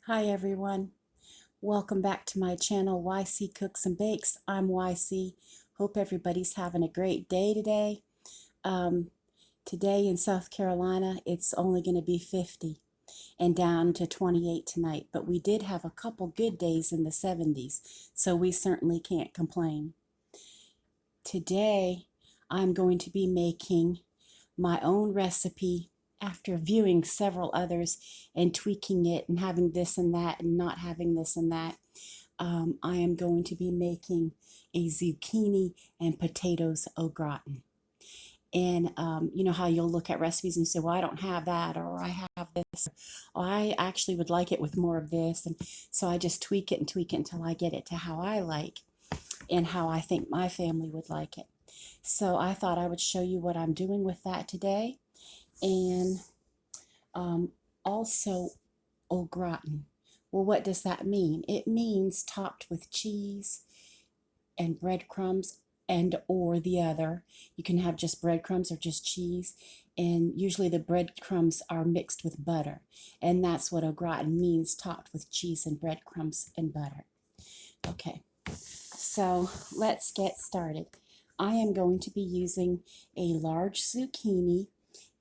Hi everyone, welcome back to my channel YC Cooks and Bakes. I'm YC. Hope everybody's having a great day today. Today in South Carolina it's only going to be 50 and down to 28 tonight, but we did have a couple good days in the 70s, so we certainly can't complain. Today I'm going to be making my own recipe after viewing several others and tweaking it and having this and that and not having this and that. I am going to be making a zucchini and potatoes au gratin. And you know how you'll look at recipes and say, well, I don't have that, or I have this, or I actually would like it with more of this. And so I just tweak it and tweak it until I get it to how I like and how I think my family would like it. So I thought I would show you what I'm doing with that today. And also au gratin. Well, what does that mean? It means topped with cheese and breadcrumbs and or the other. You can have just breadcrumbs or just cheese, and usually the breadcrumbs are mixed with butter, and that's what au gratin means, topped with cheese and breadcrumbs and butter. Okay, so let's get started. I am going to be using a large zucchini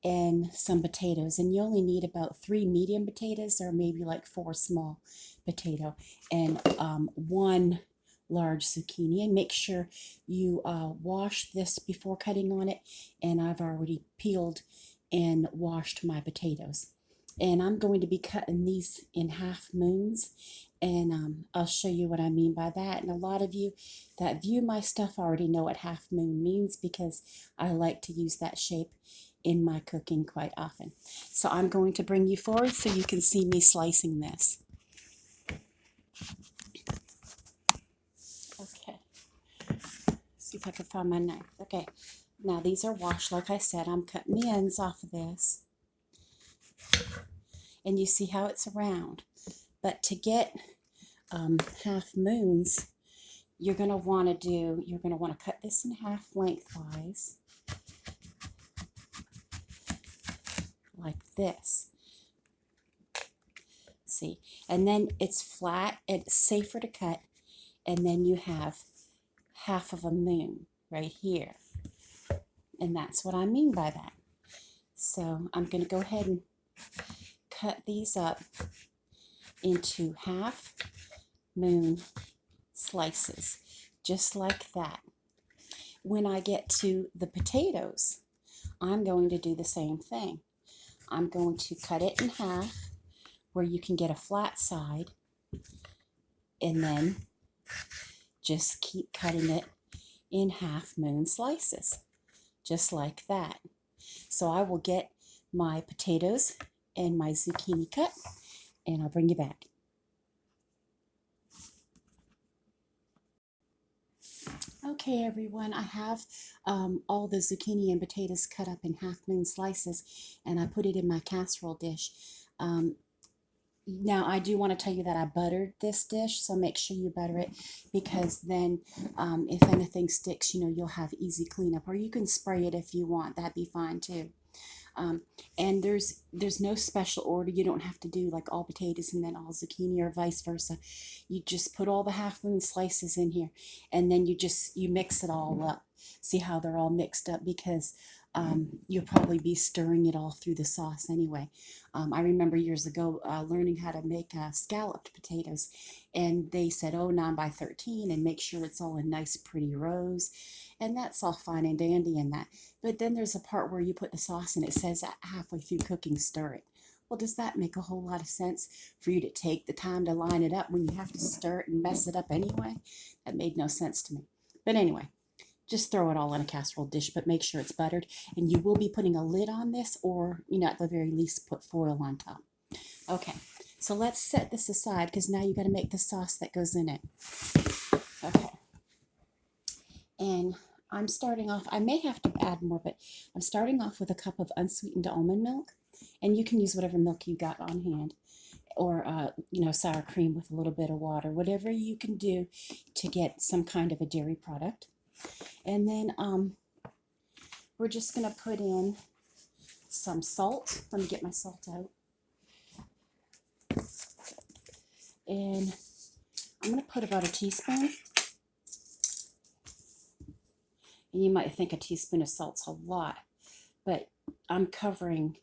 and some potatoes, and you only need about 3 medium potatoes or maybe like 4 small potato and 1 large zucchini. And make sure you wash this before cutting on it, and I've already peeled and washed my potatoes. And I'm going to be cutting these in half moons, and I'll show you what I mean by that. And a lot of you that view my stuff already know what half moon means, because I like to use that shape in my cooking quite often. So I'm going to bring you forward so you can see me slicing this. Okay, see if I can find my knife. Okay, now these are washed. Like I said, I'm cutting the ends off of this, and you see how it's round. But to get half moons, you're going to want to cut this in half lengthwise, like this. See, and then it's flat, it's safer to cut, and then you have half of a moon right here, and that's what I mean by that. So I'm going to go ahead and cut these up into half moon slices, just like that. When I get to the potatoes, I'm going to do the same thing. I'm going to cut it in half where you can get a flat side, and then just keep cutting it in half moon slices, just like that. So I will get my potatoes and my zucchini cut, and I'll bring you back. Okay, everyone, I have all the zucchini and potatoes cut up in half moon slices, and I put it in my casserole dish. Now, I do want to tell you that I buttered this dish, so make sure you butter it, because then if anything sticks, you'll have easy cleanup. Or you can spray it if you want. That'd be fine too. And there's no special order. You don't have to do like all potatoes and then all zucchini, or vice versa. You just put all the half moon slices in here, and then you mix it all up. See how they're all mixed up, because you'll probably be stirring it all through the sauce anyway. I remember years ago learning how to make scalloped potatoes, and they said, oh, 9 by 13, and make sure it's all in nice pretty rows. And that's all fine and dandy in that. But then there's a part where you put the sauce and it says halfway through cooking, stir it. Well, does that make a whole lot of sense for you to take the time to line it up when you have to stir it and mess it up anyway? That made no sense to me. But anyway, just throw it all in a casserole dish, but make sure it's buttered. And you will be putting a lid on this, or, at the very least, put foil on top. Okay, so let's set this aside, because now you got to make the sauce that goes in it. Okay. And I'm starting off, I may have to add more, but I'm starting off with a cup of unsweetened almond milk. And you can use whatever milk you got on hand, or, sour cream with a little bit of water, whatever you can do to get some kind of a dairy product. And then we're just going to put in some salt. Let me get my salt out. And I'm going to put about a teaspoon. And you might think a teaspoon of salt's a lot, but I'm covering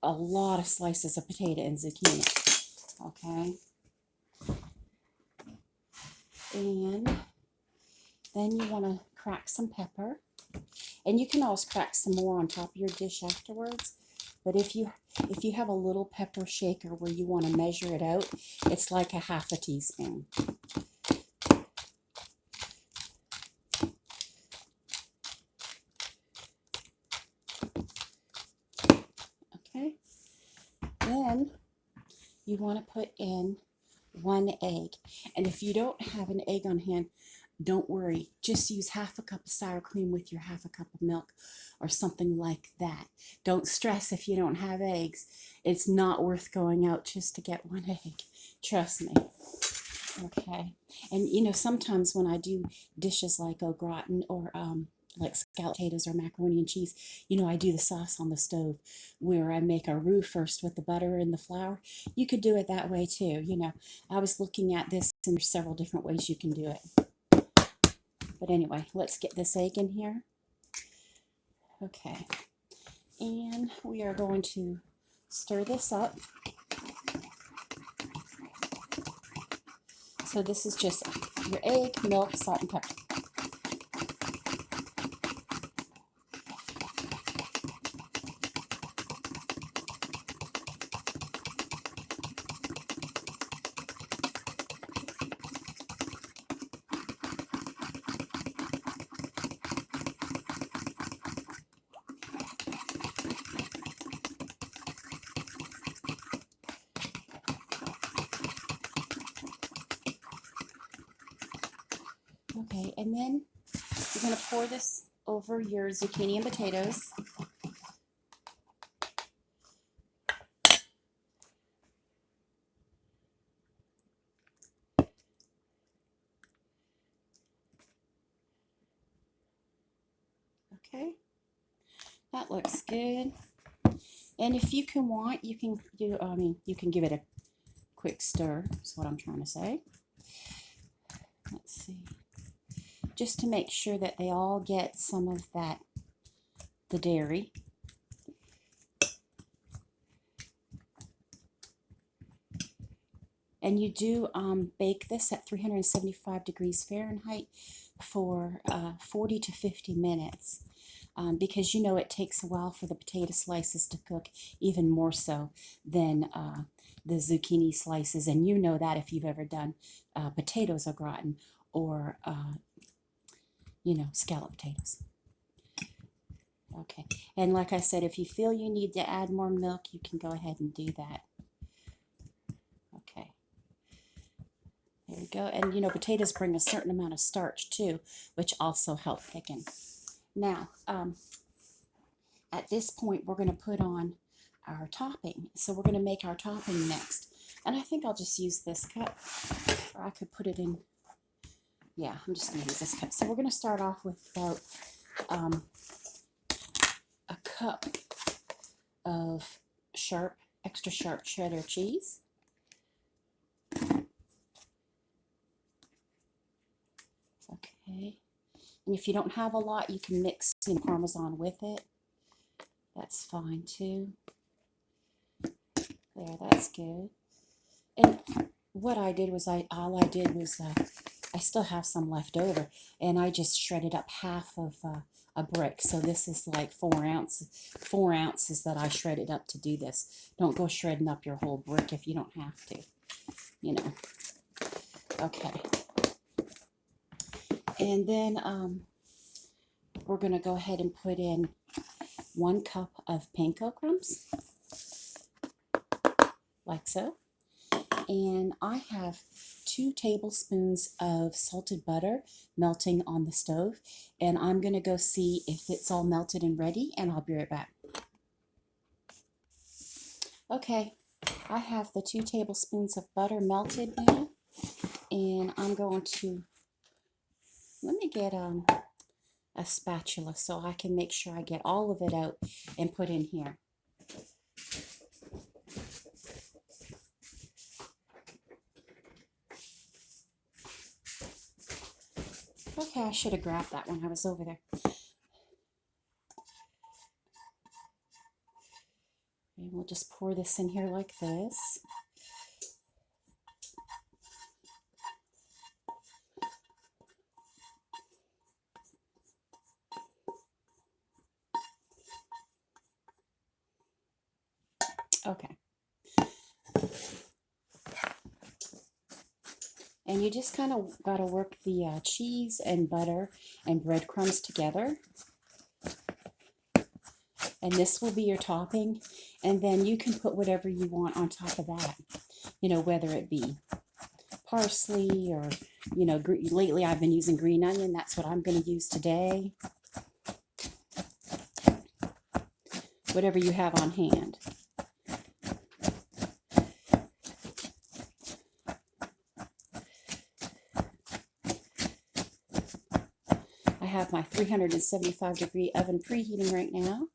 a lot of slices of potato and zucchini. Okay. And then you want to crack some pepper. And you can always crack some more on top of your dish afterwards. But if you have a little pepper shaker where you want to measure it out, it's like a half a teaspoon. Okay. Then you want to put in 1 egg. And if you don't have an egg on hand, don't worry. Just use half a cup of sour cream with your half a cup of milk or something like that. Don't stress if you don't have eggs. It's not worth going out just to get 1 egg. Trust me. Okay. And you know, sometimes when I do dishes like au gratin or like scalloped potatoes or macaroni and cheese, you know, I do the sauce on the stove where I make a roux first with the butter and the flour. You could do it that way too. You know, I was looking at this and there's several different ways you can do it. But anyway, let's get this egg in here. Okay. And we are going to stir this up. So this is just your egg, milk, salt, and pepper. Okay, and then you're going to pour this over your zucchini and potatoes. Okay, that looks good. And if you can want, you can give it a quick stir. Is what I'm trying to say. Let's see. Just to make sure that they all get some of that, the dairy. And you do bake this at 375 degrees Fahrenheit for 40 to 50 minutes. Because you know it takes a while for the potato slices to cook, even more so than the zucchini slices. And you know that if you've ever done potatoes au gratin or, you know, scalloped potatoes. Okay, and like I said, if you feel you need to add more milk, you can go ahead and do that. Okay, there we go. And you know, potatoes bring a certain amount of starch too, which also help thicken. Now, at this point, we're going to put on our topping. So we're going to make our topping next. And I think I'll just use this cup, or I could put it in. Yeah, I'm just going to use this cup. So we're going to start off with about a cup of extra sharp cheddar cheese. Okay. And if you don't have a lot, you can mix Parmesan with it. That's fine too. There, that's good. And what I did was I still have some left over, and I just shredded up half of a brick. So this is like 4 ounces that I shredded up to do this. Don't go shredding up your whole brick if you don't have to, you know. Okay. And then we're going to go ahead and put in 1 cup of Panko Crumbs, like so. And I have 2 tablespoons of salted butter melting on the stove. And I'm going to go see if it's all melted and ready, and I'll be right back. Okay, I have the 2 tablespoons of butter melted now. And I'm going to, let me get a spatula so I can make sure I get all of it out and put in here. Okay, I should have grabbed that when I was over there. And we'll just pour this in here like this. Okay. And you just kind of got to work the cheese and butter and breadcrumbs together. And this will be your topping. And then you can put whatever you want on top of that. You know, whether it be parsley or, you know, lately I've been using green onion. That's what I'm going to use today. Whatever you have on hand. I have my 375-degree oven preheating right now.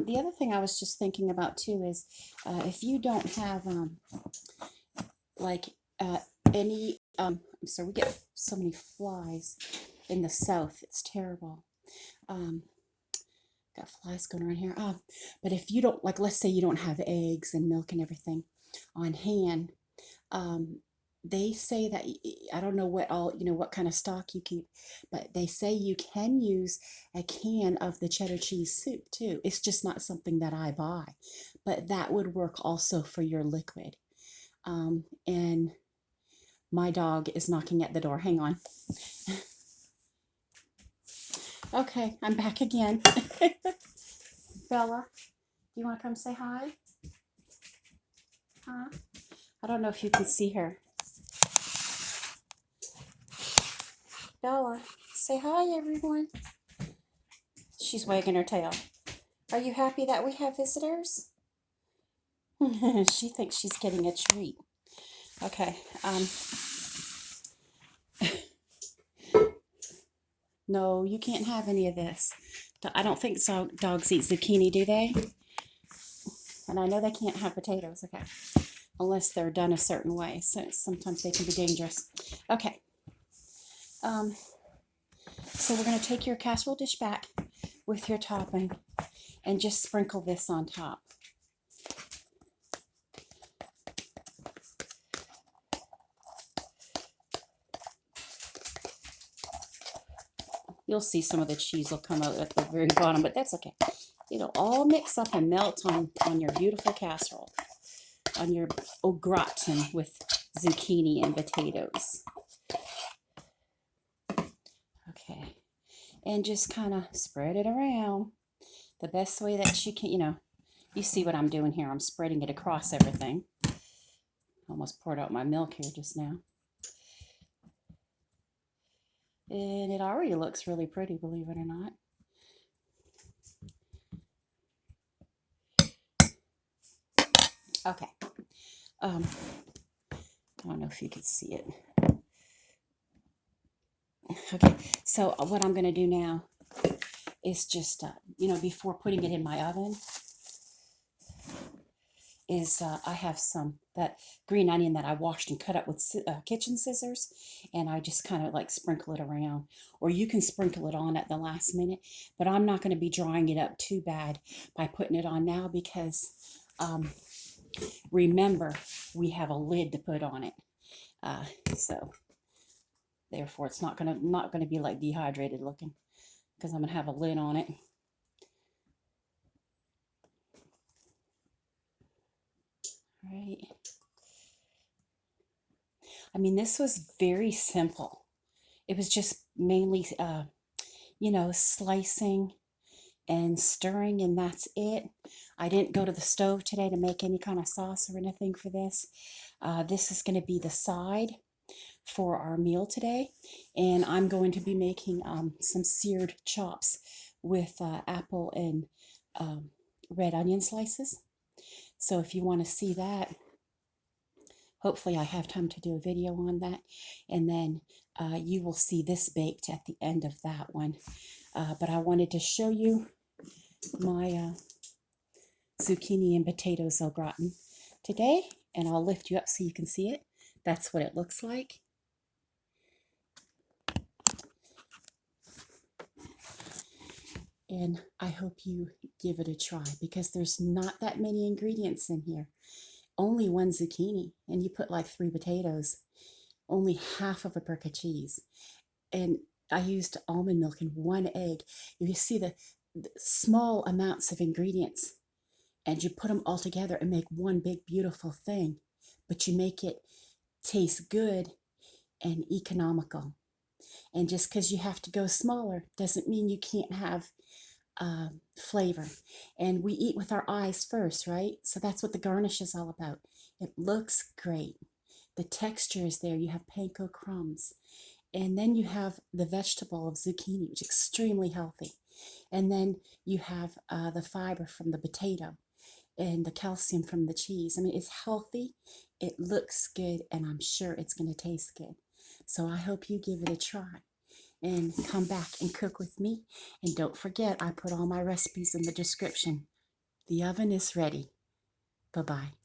The other thing I was just thinking about too is if you don't have like any, I'm sorry, we get so many flies in the south, it's terrible. Got flies going around here. But if you don't, like, let's say you don't have eggs and milk and everything on hand, they say that, I don't know what all, you know, what kind of stock you keep, but they say you can use a can of the cheddar cheese soup too. It's just not something that I buy, but that would work also for your liquid. And my dog is knocking at the door. Hang on. Okay, I'm back again. Bella, do you want to come say hi? Huh? I don't know if you can see her. Bella, say hi, everyone. She's wagging her tail. Are you happy that we have visitors? She thinks she's getting a treat. Okay. No, you can't have any of this. I don't think so. Dogs eat zucchini, do they? And I know they can't have potatoes. Okay. Unless they're done a certain way. So sometimes they can be dangerous. Okay. So we're going to take your casserole dish back with your topping and just sprinkle this on top. You'll see some of the cheese will come out at the very bottom, but that's okay. It'll all mix up and melt on your beautiful casserole, on your gratin with zucchini and potatoes. Okay, and just kind of spread it around the best way that you can. You know, you see what I'm doing here. I'm spreading it across everything. Almost poured out my milk here just now. And it already looks really pretty, believe it or not. Okay. I don't know if you can see it. Okay, so what I'm going to do now is just, you know, before putting it in my oven, is I have that green onion that I washed and cut up with kitchen scissors, and I just kind of like sprinkle it around, or you can sprinkle it on at the last minute, but I'm not going to be drying it up too bad by putting it on now because remember, we have a lid to put on it, so therefore it's not gonna be like dehydrated looking because I'm gonna have a lid on it. Right. I mean, this was very simple. It was just mainly, you know, slicing and stirring, and that's it. I didn't go to the stove today to make any kind of sauce or anything for this. This is going to be the side for our meal today, and I'm going to be making some seared chops with apple and red onion slices. So if you want to see that, hopefully I have time to do a video on that. And then you will see this baked at the end of that one. But I wanted to show you my zucchini and potatoes au gratin today, and I'll lift you up so you can see it. That's what it looks like. And I hope you give it a try, because there's not that many ingredients in here. Only one zucchini, and you put like 3 potatoes, only half of a brick of cheese. And I used almond milk and 1 egg. You see the small amounts of ingredients, and you put them all together and make one big beautiful thing, but you make it taste good and economical. And just because you have to go smaller doesn't mean you can't have flavor. And we eat with our eyes first, right? So that's what the garnish is all about. It looks great. The texture is there. You have Panko Crumbs. And then you have the vegetable of zucchini, which is extremely healthy. And then you have the fiber from the potato and the calcium from the cheese. I mean, it's healthy, it looks good, and I'm sure it's going to taste good. So I hope you give it a try and come back and cook with me. And don't forget, I put all my recipes in the description. The oven is ready. Bye-bye.